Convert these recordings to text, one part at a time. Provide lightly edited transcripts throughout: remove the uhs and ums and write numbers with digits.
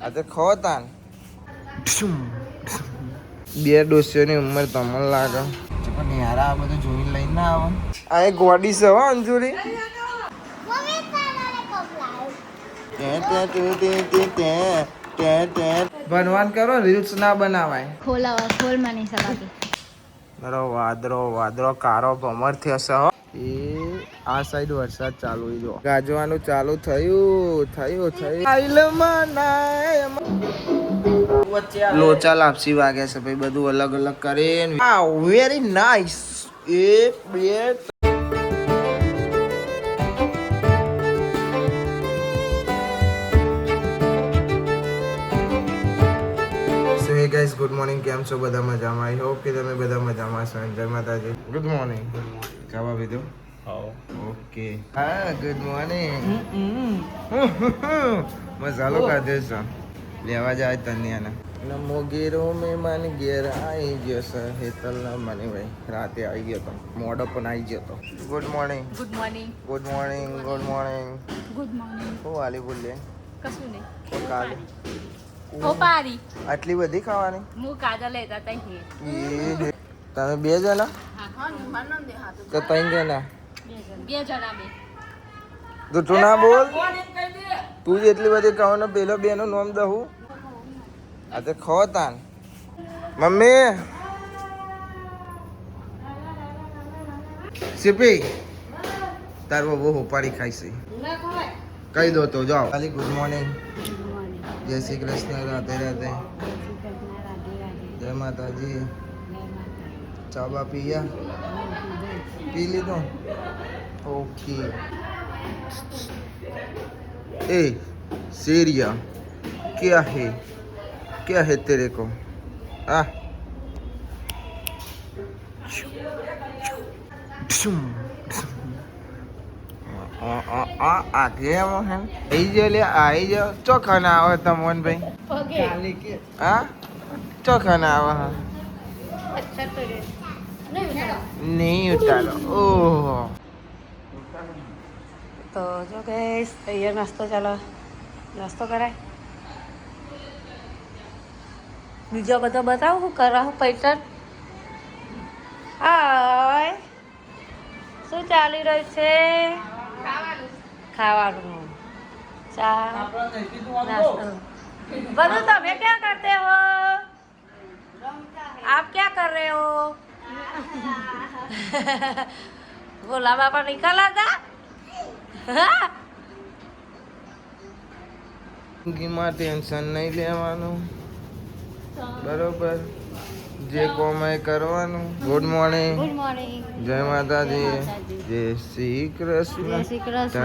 આ તો ખો તાન બે ડોસીઓની ઉંમર તમને લાગે પણ યાર આ બધું જોઈને લઈને ના આવે. આ એક ગોડી છે હો અંજુરી. ભણવાન કરો રીલ્સ ના બનાવાય. ખોલ મને સલાહી. વાદળો કારો ભમર થશે હો. એ આ સાઈડ વરસાદ ચાલુ જો ગાજવાનું ચાલુ થયું. લોચા લાપસી વાગે છે ભાઈ બધું અલગ અલગ કરીને. Very nice. એક બે ગાઈસ ગુડ મોર્નિંગ. કેમ છો બધા મજામાં? આઈ હોપ કે તમે બધા મજામાં છો. જય માતાજી. Good morning. ખાવા પીધું? ઓકે. હા ગુડ મોર્નિંગ. મસાલો ખાધે છે. લેવા જાય તન્યાને મોગેરો મહેમાન ઘેર આવી ગયો છે. હેતલ ના મને ભાઈ રાતે આવી ગયો તો મોડો પણ આવી ગયો તો. Good morning. Good morning. Good morning. Good morning. Good morning. હું વાલી બોલે કશું નહીં. કાલે ઓપારી આટલી બધી ખાવાની? હું કાજલ લેતા તઈ એ તમે બે જણા કે ત્રણ જણા? બે જણા બે. તું ના બોલ. તું જ એટલી બધી ખાવાનો. પેલો બે નું નામ દઉં. આ તો ખો તાન મમ્મી સિપી તાર બહુ ઉપાડી ખાઈ છે. કહી દો તો જાઓ. ખાલી ગુડ મોર્નિંગ. જય શ્રી કૃષ્ણ. રાધે રાધે. જય માતાજી. ચા બા પી લીધો? ઓકે. ए सीरिया क्या है तेरे को? आ आगे आई जाओ ले आई जाओ. चोखा ना आवे तमोन भाई. हाँ चोखा ना आवे. नहीं उतारो. ओह તો જો ગઈશ તૈયાર નાસ્તો. ચાલો નાસ્તો કરાય. બીજો બધો બતાવું હું કરાવું પૈટર્ન. હાય શું ચાલી રહ્યું છે? ખાવાનું ચા નાસ્તો બધું. તમે ક્યાં કરતે હો? આપ ક્યાં કર रहे हो? भोला बाबा निकला था. જિંદગીમાં ટેન્શન નહીં લેવાનું. બરોબર જે કોમ એ કરવાનું. Good morning. Good morning. જય માતાજી. જય શ્રી કૃષ્ણ. જય શ્રી કૃષ્ણ.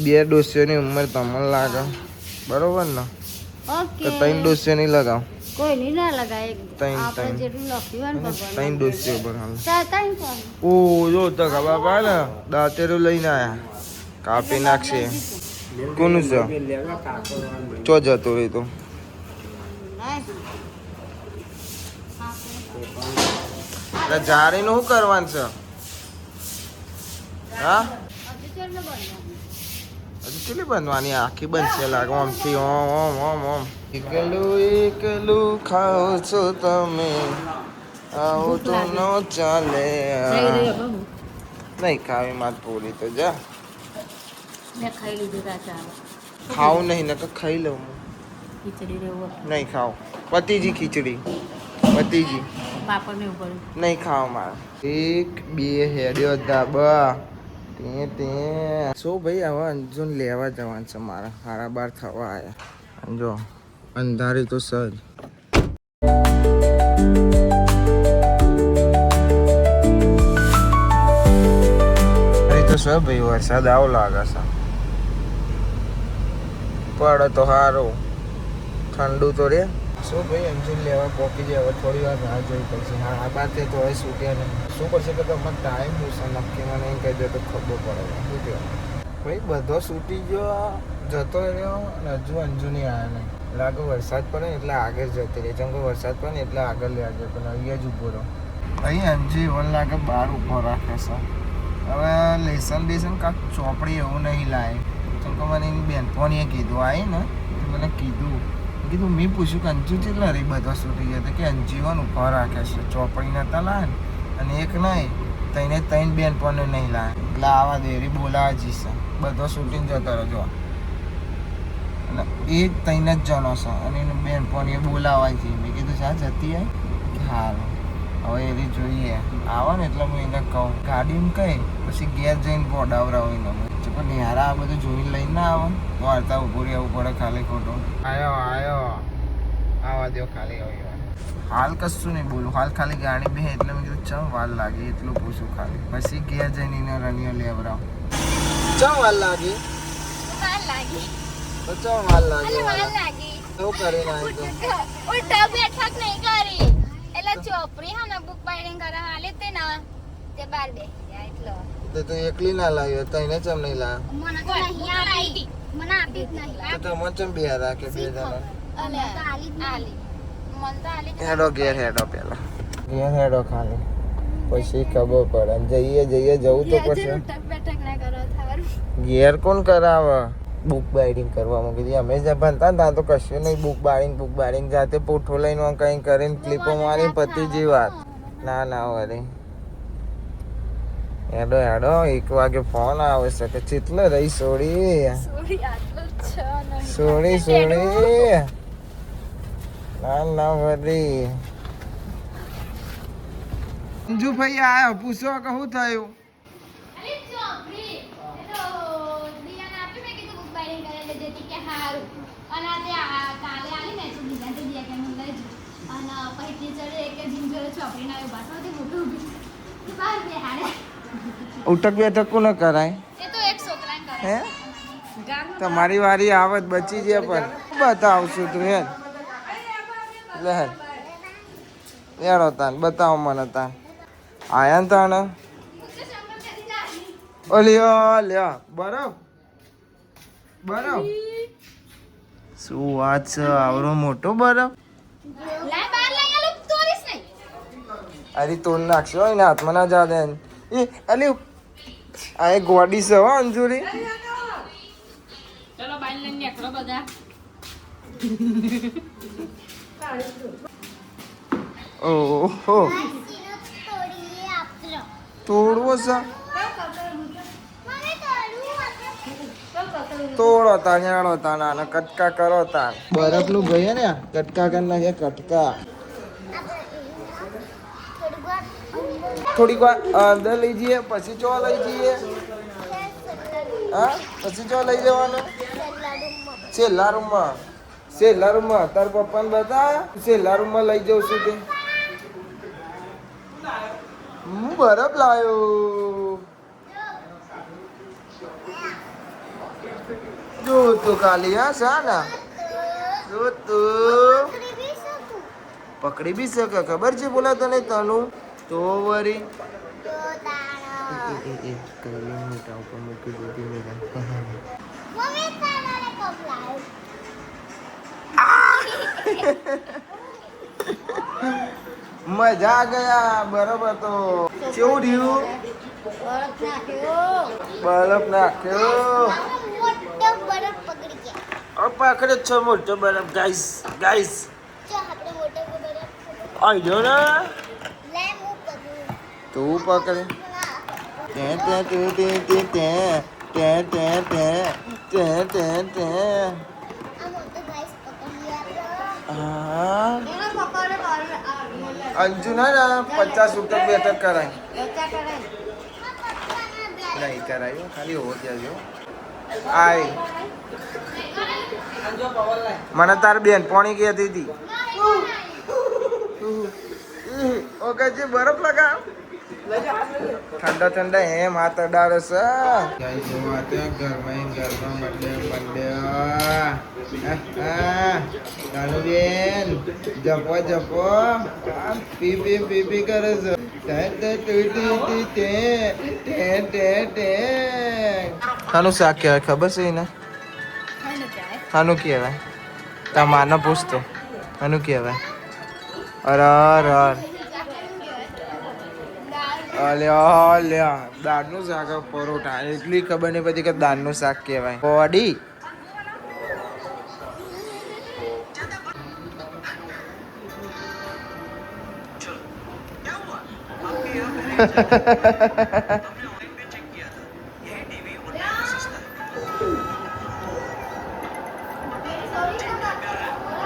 બે ડોસીઓની ઉંમર તમને લાગે બરોબર ને? ઓકે. તો ત્રણ ડોસીઓ નહીં લગાવ. કોઈ નહીં ના લગાય. ત્રણ આપણે જેટલું લખ્યું હોય ને ત્રણ ડોસીઓ બનાવ. ત્રણ ઓ જો તો ખબર પડે ને દાંતેરું લઈને આયા કાપી નાખશે. કોનું છે? ચો જતો રહી તો જારીનું શું કરવાનું છે? હા હજુ કેટલી બનવાની? આખી બનશે લાગે આમથી. ઓમ એકલું ખાઓ છો તમે. આવું તો ન ચાલે. નહીં ખાવી માત પૂરી તો જા. મેં ખાઈ લીધું રાચા. ખાવું નહીં ને તો ખાઈ લઉં. ખીચડી રેવો નહીં ખાવ. પતિજી ખીચડી પતિજી પાપડ ને ઉપર નહીં ખાવ મારે. એક બે હેડ્યો ધાબા તે શું ભાઈ હવે અંજુન લેવા જવાનું છે મારા. 12:30 થવા આવ્યા. જો અંધારી તો સજ. તો સર ભાઈ વરસાદ આવો લાગે છે. પડે તો સારું. ઠંડુ તો રે. શું ભાઈ અંજુન લેવા પોકી જાય. હવે થોડી વાર રાહ જોવી પડશે. હા આ બાદ તો હવે છૂટ્યા નહીં. શું કરશે કે તમારે ટાઈમ જોશે નક્કી. મને એમ કહી દે તો ખબર પડે. શું કહેવાય ભાઈ બધો છૂટી ગયો જતો રહ્યો અને હજુ અંજુ નહીં આવ્યા નહીં. લાગે વરસાદ પડે ને એટલે આગળ જતી રહી. જેમ કે વરસાદ પડે ને એટલે આગળ લે આગળ પણ અહીંયા જ ઊભો રહો. અહીં અંજુ એવું લાગે બહાર ઊભો રાખે છે. હવે લેસન બેસન કાંક ચોપડી એવું નહીં લાવે. કેમ કે મને એની બેનપણીએ કીધું આવી ને મને કીધું મેં પૂછ્યું કે અંજુ કેટલા રહી બધા છૂટી ગયા તો કે અંજીવન ઉપર રાખે છે ચોપડી નતા લાવે ને અને એક નહીં તઈને ત્રણ બેનપણીઓ નહીં લાવે એટલે આવા દેરી બોલાવા જઈશે બધો શૂટિંગ જતો રહ્યો અને એ ત્રણ જ જણો છે અને એની બેનપણીએ બોલાવા છે. મેં કીધું શા જતી આવી સારું હવે એની જોઈએ આવે ને એટલે હું એને કહું ગાડીમાં કહી પછી ઘેર જઈને બોડાવરાવું એને પણ યારા આ બધું જોઈને લઈને ના આવે તો વાર્તા ઊભું રહેવું પડે ખાલી ખોટું. આયો આવા દો ખાલી હવે હાલ કશું નહીં બોલું હાલ ખાલી ગાડી બે એટલે મેં કીધું ચમ વાર લાગી એટલું પૂછું ખાલી પછી ઘેર જઈને એને રનિયો લેવરાવ. ચમ વાર લાગી તો ચમ વાર લાગી શું કરીને આવી તો ઉઠા બેઠક નહીં કરી એટલે ચોપડી હા બુક બાઇન્ડિંગ કરા હાલે તે ના તે બાર બે એટલો તો તું એકલી ના લાવ્યો તઈને ચમ નહીં લાવ્યો મને તો નહીં આવી મને આપી જ નહીં તો મને ચમ બે રાખે બે જણા અલે આલી મન તો આલી હેડો ઘેર હેડો પેલા ઘેર હેડો ખાલી પછી ખબર પડે જઈએ જવું તો પડશે. ઉઠક બેઠક ના કરો થારું ઘેર કોણ કરાવે બુક બાઇડિંગ કરવામાં કીધી અમે જ ભણતા ત્યાં તો કશું નહીં બુક બાઇડિંગ જાતે પોઠો લઈને કંઈ કરીને ક્લિપો મારી પતી જે વાત ના વળી હેડો 1 વાગે ફોન આવે છે કે ચેટલે રહી સોડી આટલો છે સોડી ના વળી અંજુ ભાઈ આયો પૂછો કે શું થયું અરે ચોપડી તો દિયાને આપી મેં કીધું બુક બાઇન્ડિંગ કરે દેતી કે હારું અને આ કાલે આલી ને તો દિયા કે મને લઈ જ અને પછી ટીચરે કે જીંજોરે ચોપડી ના આવ્યો બાતો તે મોટું ઊભી બાર બે હારે ઉટક બેઠક કોને કરાય એ તો એક છોકરાને કરે હે તમારી વારી આવત બચી જાય પણ બતાવશું તું હે લે યાર તાન બતાવો મને તાન આયા ને તાન ઓલિયો લ્યો બરફ શું વાત છે આવરો મોટો બરફ લાય બાર લઈ આલો તોરીસ નહીં અરે તોડ નાખશો એને હાથમાં ના જા દે એ અલી આ એક ગોડી છે હો અંજુરી ચલો બાઈન લઈને નીકળો બધા ઓહો તોડવો છે તોડો તાણ હેડો તાણ આને કટકા કરો તાણ બરફનું ભાઈ ને કટકા કરી નાખે કટકા થોડીક વાર અંદર લઈ જઈએ પછી ચો લઈ જઈએ હા પછી ચો લઈ જવાનું છેલ્લા રૂમમાં તાર પપ્પાને બતા છેલ્લા રૂમમાં લઈ જઉં છું તે હું બરફ લાવ્યો જો તું ખાલી હા સાના જો તું પકડી બી શકે ખબર છે બોલા તને તનું તો વરી કલી મોટા ઉપર મૂકી દીધી મેરા મજા ગયા બરોબર તો કેવું રહ્યું બરફ નાખ્યો પકડે છો મોટો બરફ ગાઈસ આઈ જો ને તું પકડે હા અંજુ ના 50 રૂપિયા બેઠક કરાય નહીં કરાયું ખાલી હોવો ત્યાં આય મને તાર બેન પોણી કહેતી હતી ઓકે જે બરફ લગા ઠંડા એમ હાથ અડાડે છે ઘરમાં બેન જપો પી કરે છે હાનું શાક કહેવાય ખબર છે એને હાનું કહેવાય તમારને પૂછતો હાનું કહેવાય અર અલ્યા દાળનું શાક પરોઠા એટલી ખબર નહીં પડતી કે દાળનું શાક કહેવાય બોડી.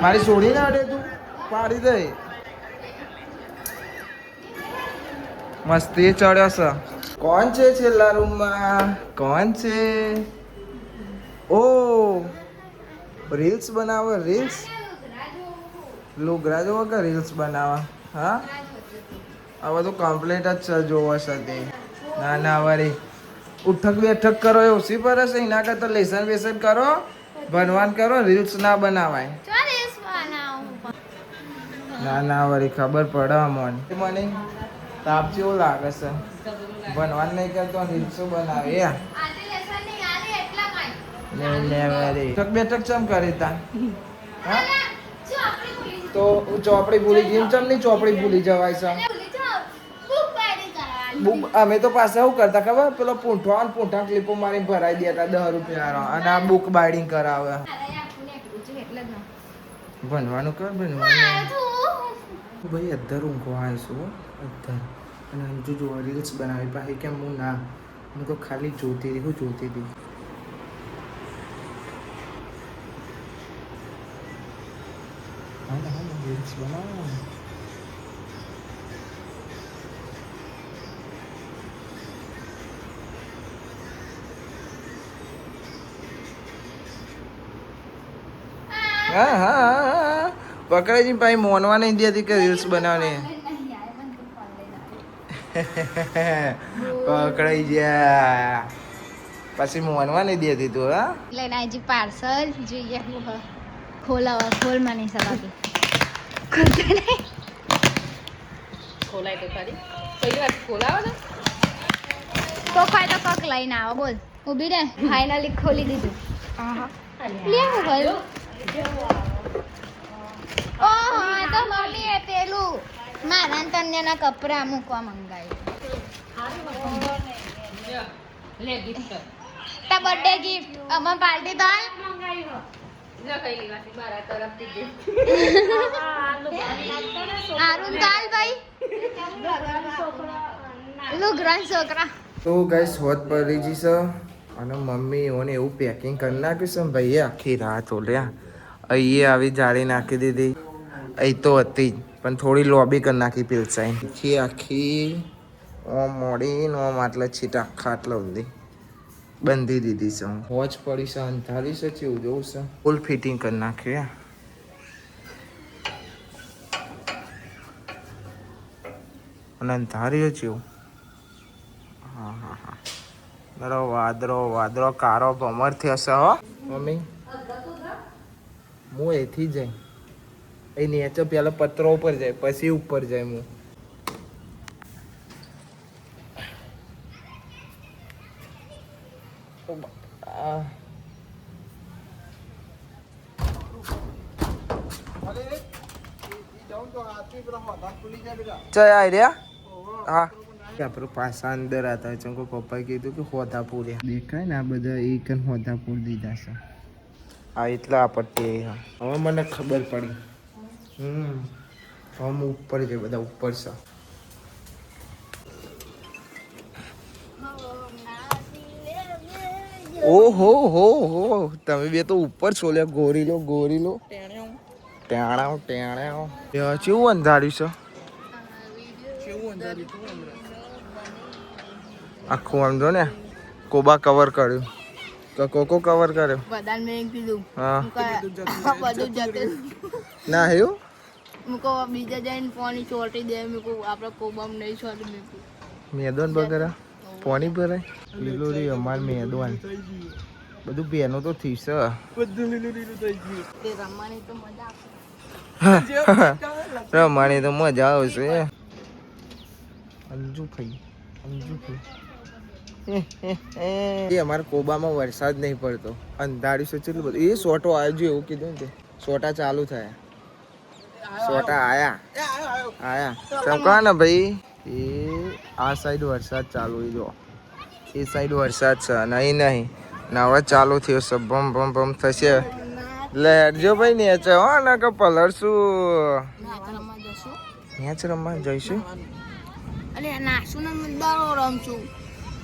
મારી છોડી ના અડે તું પાડી દે. મસ્તી ચડ્યો છે. કોણ છે છેલ્લા રૂમમાં? કોણ છે? ઓ રીલ્સ બનાવે. રીલ્સ લુગરા જોવો કે રીલ્સ બનાવવા? હા આ બધું કમ્પ્લીટ જ છે જોવો છે તે. ના ના વરી ઉઠક બેઠક કરો એ ઓછી પર છે. એના કરતા લેસન વેસન કરો, ભણવાન કરો, રીલ્સ ના બનાવાય. ના ના વરી ખબર પડે મને તાપ જેવો લાગે છે. ભણવાન નહીં કરતો રીલ્સો બનાવે યાર. ઉઠક બેઠક ચમ કરી તા? હા તો ચોપડી ભૂલી ગઈ. ચમ નહીં ચોપડી ભૂલી જવાય છે? અમે તો પાછા શું કરતા ખબર? પેલો પૂંઠા ક્લિપો મારી ભરાઈ દેતા 10 રૂપિયા અને આ બુક બાઇડિંગ કરાવે. ભણવાનું કર ભણવાનું. ભાઈ અધર ઊંઘવા આવીશું અધર. અને અંજુ જો રીલ્સ બનાવી પાછી કેમ હું ના હું તો ખાલી જોતી હતી. હું જોતી હતી રીલ્સ બનાવો. હા હા પકડાઈ ભાઈ મોનવા નહીં દેતી કે રીલ્સ બનાવવાની. પકડાઈ ગયા પછી મોનવા નહીં દેતી તું. હા લઈને આજી પાર્સલ જોઈએ ખોલાવા. ખોલ માની સવાગે ખોલાય તો ખરી. પહેલી વાર ખોલાવો ને તો ખાય તો કક લઈને આવો. બોલ ઊભી રે. ફાઇનલી ખોલી દીધું. લે હું ખોલ્યું. ઓહો આ તો મળી હે પેલું મારા તન્યના કપડા મૂકવા મંગાવ્યું. લે ગિફ્ટ તા બર્થડે ગિફ્ટ અમાર પાર્ટી તો હાલ લે કઈ લેવાથી મારા તરફથી ગિફ્ટ. આરુન કાલ ભાઈ લુગરા છોકરા. તો ગાઈસ હોત પડી જી છે અને મમ્મી ઓને એવું પેકિંગ કરી નાખ્યું છે ભાઈએ આખી રાત ઓલ્યા. અહીં આવી જાળી નાખી દીધી. અહીં તો હતી જ પણ થોડી લોબી કરી નાખી પીલસાઈ આખી ઓમ મોડી ઓમ આટલા છીટા આખા આટલા સુધી બંધી દીધી છે. વોચ પડી છે અંધારી છે એવું જોવું છે. ફૂલ ફિટિંગ કરી નાખ્યું. અને અંધારી જ એવું. હા હા હા બરો વાદરો કારો ભમર થશે હો મમ્મી. હું એથી જાય એ નીચે પેલા પત્રો ઉપર જાય પછી ઉપર જાય. હું ચા રહ્યા. હા આપણે પાછા અંદર હતા ચંકો પપ્પાએ કીધું કે હોધાપુર દેખાય ને આ બધા એક હોધાપુર દીધા છે. આ એટલા પટ્ટી હવે મને ખબર પડી. હવે ઉપર છે બધા ઉપર છે. ઓહો હો હો તમે બે તો ઉપર છો લે. ગોરીલો ટેણાવ કેવું અંધાર્યું છે. આખું આમ જો ને કોબા કવર કર્યું તો કોકો કવર કર્યો. હા ના એવું મુકો બીજા જઈને પાણી ચોટી દે. મુકો આપણે કોબમ નહીં ચોટી મૂકું. મેદોન વગેરે પાણી ભરાય. લીલું અમાર મેદોન બધું બેનો તો થઈ છે. બધું લીલું થઈ ગયું. તે રમવાની તો મજા આવશે. રમવાની તો મજા આવશે. અંજુ ભાઈ એ અમારા કોબામાં વરસાદ નહીં પડતો. અંધારી છે કેટલું બધું. એ સોટો આવ્યો એવું કીધું ને. સોટા ચાલુ થયા. સોટા આયા ચમકા ને ભાઈ. એ આ સાઈડ વરસાદ ચાલુ જો એ સાઈડ વરસાદ છે નહીં નહીં ને હવે ચાલુ થયો છે ભમ ભમ ભમ થશે એટલે હેડજો ભાઈ નેચે હો ને કે પલળશું મેચ રમવા જઈશું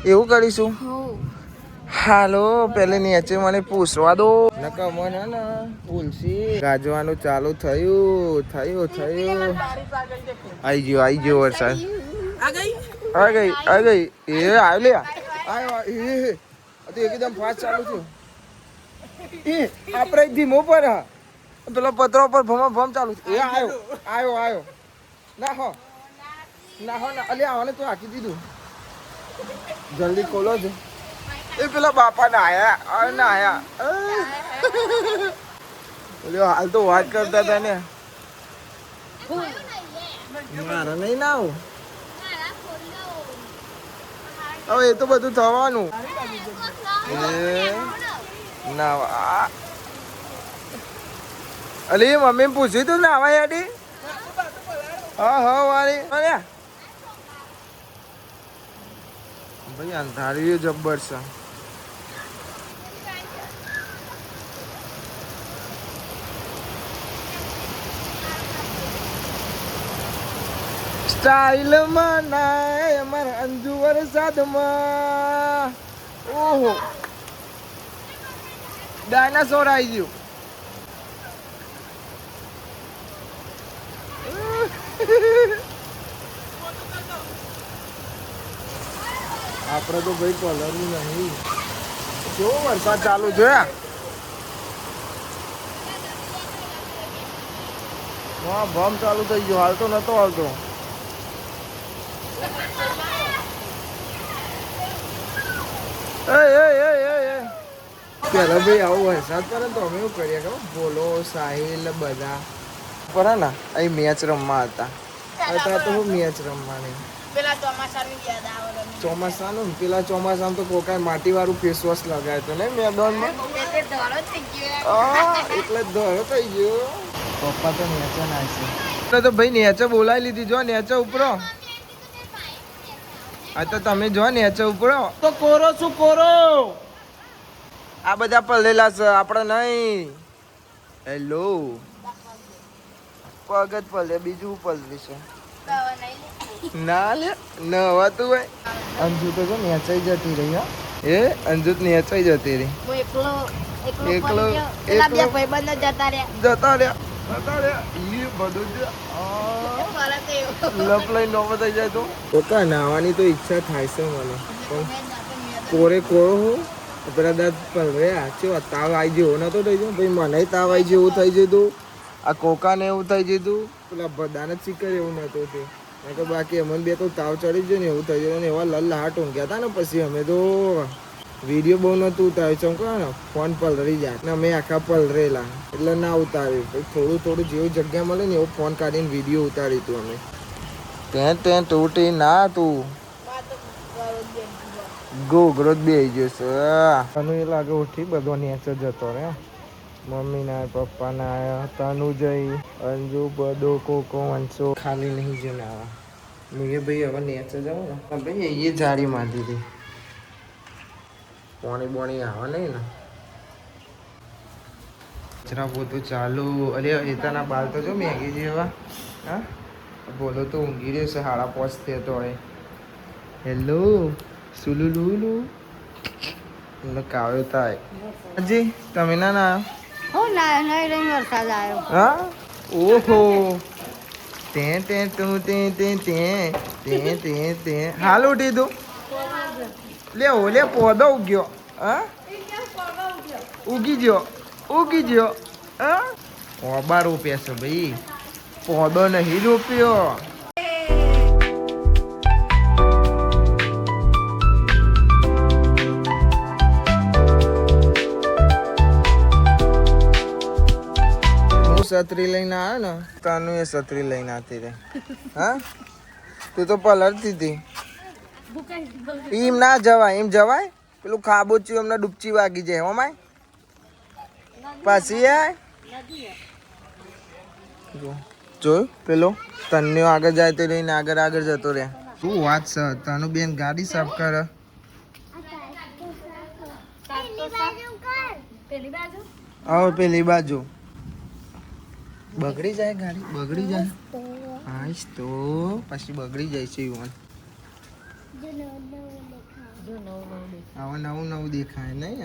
એવું કરીશું હાલો પેલે નેચે મને પૂછવા દો નકા મને ને ઉલસી ગાજવાનું ચાલુ થયું આઈ ગયો વરસાદ આ ગઈ એ આવ્યો લે આવ્યો એકદમ ફાસ્ટ ચાલુ થયું એ આપણે ધીમો પર પેલો પતરો પર ભમ ચાલુ એ આવ્યો ના હો ના અલે આવને તો હાકી દીધું જલ્દી ખોલો છો એ પેલા બાપા ના આયા હાલ તો વાત કરતા હતા ને મારા નહીં ના આવું હવે એ તો બધું થવાનું ના અલી મમ્મી પૂછ્યું તું ને આવા યાડી હા વાળી ભાઈ અંધારી જબ્બર છે સ્ટાઇલમાં નાય અમારા અંજુ વરસાદમાં ઓહો ડાયનાસોર આવી ગયું આપણે તો ભાઈ પલરવું નહીં કેવો વરસાદ ચાલુ છે ભમ ચાલુ થઈ ગયો હાલ તો નતો આવતો પેલા ભાઈ આવું વરસાદ પડે તો અમે એવું કરીએ ખબર બોલો સાહિલ બધા પડે ને અહીં મેચ રમવા હતા તો હું મેચ રમવાની ચોમાસાનું પેલા ચોમાસામાં તો કોકાય માટી વાળું ફેસ વોશ લગાવ્યો હતો ને મેદાનમાં એટલે ધોળો થઈ ગયો પપ્પા તો નેચે નાખશે તો ભાઈ નેચે બોલાવી લીધી જો નેચે ઉપરો આ તો તમે જો નેચે ઉપરો તો કોરો શું કોરો આ બધા પલળેલા છે આપણે નહીં હેલો પગ જ પલળે બીજું પલળીશું ના લે નવાતું હોય અંજુ તો જો નેચાઈ જતી રહી હો એ અંજુ નેચાઈ જતી રહી એકલો જતા રહ્યા ઈ બધું જ લપ લઈ નો થઈ જાય તો ઓકા નાવાની તો ઈચ્છા થાય છે મને પણ કોરે કોરો હો પેલા દાંત પલળ્યા છે તાવ આવી જેવો નતો થઈ ગયો ભાઈ મને તાવ આવી જેવું થઈ જતું આ કોકાને એવું થઈ જતું પેલા બધાને ચીકર એવું નતું થયું કે બાકી અમને બે તો તાવ ચડી ગયો ને એવું થઈ ગયું ને એવા લલ્લાહાટ ઊંઘ્યા હતા ને પછી અમે તો વિડીયો બહુ નહોતું ઉતાર્યું ચમકો ને ફોન પલળી જાય ને અમે આખા પલરેલા એટલે ના ઉતાર્યું પછી થોડું જેવું જગ્યા મળે ને એવું ફોન કાઢીને વિડીયો ઉતાર્યું હતું અમે ત્યાં તૂટી ના તું ગોગરો જ બે ગયો છે તનુ એ લાગે ઉઠી બધો નેચર જતો રે મમ્મી ના પપ્પા ના આયા તનુ જઈ અંજુ બધો કોકો વંશો ખાલી નહીં જો ને આવા મેં ભાઈ હવે નેચર જાઉં ને ભાઈ એ જારી માંધી હતી પોણી આવે નહીં ને કચરા પોતું ચાલુ અરે એતાના બાલ તો જો મેગી જેવા હા બોલો તો ઊંઘી રહ્યો છે 5:30 થયો હોય હેલો સુલુલુલુ એટલે કાવ્યો થાય જી તમે ના વરસાદ આવ્યો હા ઓહો તે હાલ ઉઠી તું લે પોદો ઉગ્યો હા ઉગી ગયો હા ઓબા રૂપિયા છે ભાઈ પોદો નહીં રૂપિયો છત્રી લઈને આવ્યો ને તનુ એ છત્રી લઈને આવતી રે હા તું તો પલળતી હતી એમ ના જવાય એમ જવાય પેલું ખાબોચ્યું એમને ડૂબચી વાગી જાય હો માય પાછી જોયું પેલો તન્યો આગળ જાય તો લઈને આગળ જતો રહે શું વાત છે તાનું બેન ગાડી સાફ કરે પેલી બાજુ આવો પેલી બાજુ બગડી જાય ગાડી બગડી જાય આઈશ તો પછી બગડી જાય છે યુવાન આવા નવું નવું દેખાય નહીં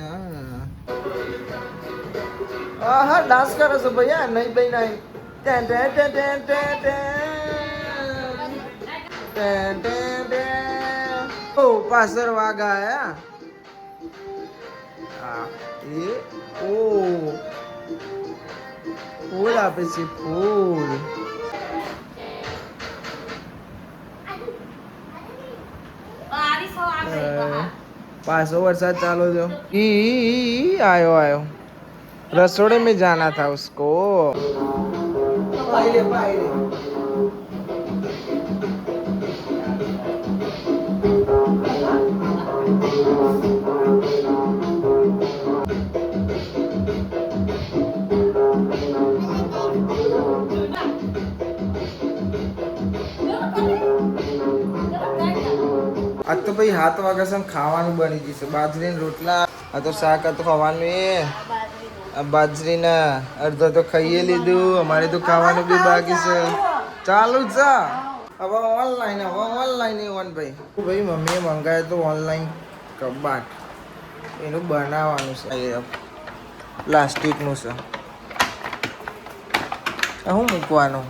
હા હા ડાન્સ કરે છે ભૈયા નહીં ભાઈ નહીં ten ten ten ten ten ten ten ten ઓ પાછળ વાઘ આયા આ એ ઓ ફૂલ આપે છે ફૂલ पासो वरसाद चालू जो आयो आयो रसोड़े में जाना था उसको पाइले पाइले आज तो भाई 7 વાગ્યા સમ ખાવાનું બની જશે બાજરીના રોટલા આ તો શાક તો ખાવાનું એ આ બાજરીના અડધો તો ખાઈએ લીધું અમારે તો ખાવાનું બી બાકી છે ચાલુ જ છે હવે ઓનલાઈન ઓન ભાઈ મમ્મીએ મંગાવ્યો તો ઓનલાઈન કબાટ એનું બનાવવાનું છે પ્લાસ્ટિકનું છે શું મૂકવાનું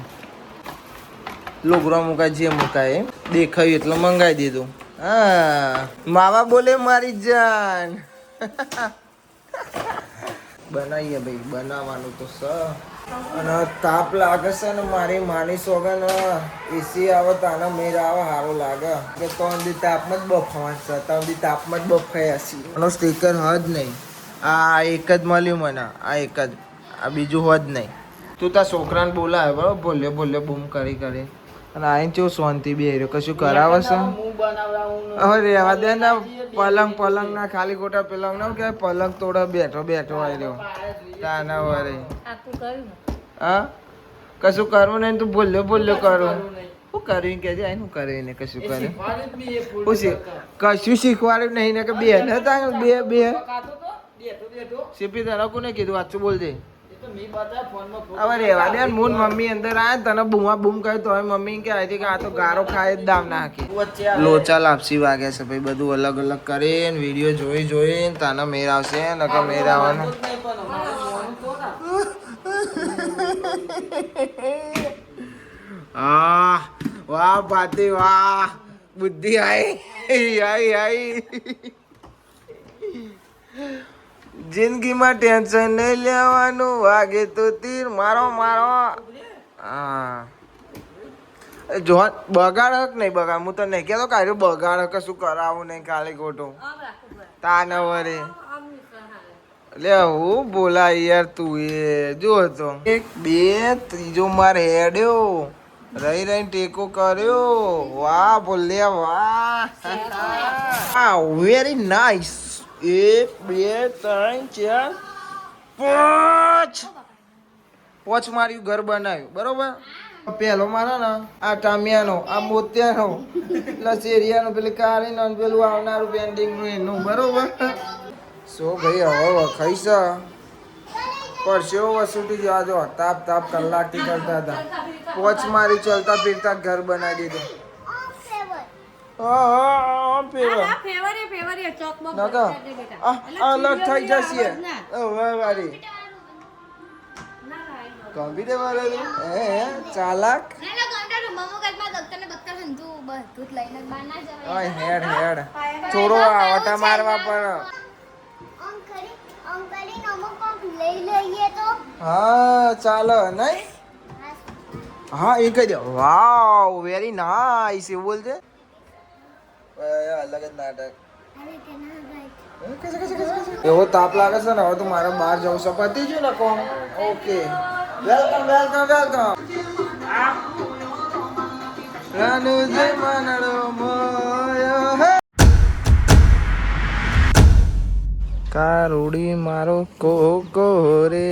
લોગરો મુકાય જે મુકાય દેખાયું એટલે મંગાવી દીધું હા માવા બોલે મારી જાન બનાવીએ ભાઈ બનાવવાનું તો સ અને તાપ લાગે છે ને મારી માની સોગન એસી આવે તાના મેર આવે સારું લાગે કે તો દી તાપમાં જ બફાવા છે તો દી તાપમાં જ બફાયા છે એનો સ્ટીકર હ જ નહીં આ એક જ મળ્યું મને આ એક જ આ બીજું હ જ નહીં તું તાર છોકરાને બોલાવે બરાબર બોલ્યો બૂમ કરી અને આઈને ચેવું શાંતિ બે રહ્યો કશું કરાવે છે હવે રેવા દે ને પલંગ ના ખાલી ખોટા પલંગ ના કે પલંગ તોડે બેઠો આવી રહ્યો તાના વરે હા કશું કરવું નહીં તું બોલ્યો કરું શું કર્યું કે શું કર્યું ને કશું કર્યું કશું શીખવાડ્યું નહીં ને કે બે હતા બે સીપી તારા કોને કીધું વાંચું બોલજે હવે રેવા દે મૂન મમ્મી અંદર આયા તને બૂમા બૂમ કહે તો મમ્મી કે આવી કે આ તો ગારો ખાય જ દામ નાખી લોચા લાપસી વાગે છે ભાઈ બધું અલગ અલગ કરીને વિડીયો જોઈને તને મેર આવશે નકર મેર આવવાનું વાહ ભાતી વાહ બુદ્ધિ આઈ જિંદગીમાં ટેન્શન નહીં લેવાનું વાગે તો તીર મારો હા જો બગાડક નહીં બગાડ હું તો નહીં કહેતો કાઢ્યું બગાડ કશું કરાવું નહીં ખાલી ખોટું તાના વરે લે હું બોલા યાર તું એ જો તો 1 2 ત્રીજો માર હેડ્યો રહીને ટેકો કર્યો વાહ બોલ્યા વાહ વેરી નાઇસ 1 2 3 4 5 માર્યું ઘર બનાવ્યું બરોબર પેલો મારા ને આ ટામિયાનો આ મોતિયાનો લસેરિયાનો પેલી કારીનો પેલું આવનારું પેન્ડિંગનું એનું બરોબર સો ભાઈ હવે વખાઈ છે પરસેવો વસૂટી જવા જો તાપ કલાકથી કરતા હતા પોચ મારી ચલતા ફીરતા ઘર બનાવી દીધું અલગ થઈ જશે ચાલાક હેડ થોડો આટા મારવા પર હા ચાલો નહીં હા એ કહી દે વાવ વેરી નાઇસ એવું બોલજે અલગ જ નાટક એવો તાપ લાગે છે ને હવે તો મારે બહાર જવું છે પતી ગયું ને કોમ ઓકે વેલકમ રાનુ જે માનડો મોયો હે કારુડી મારો કોકો રે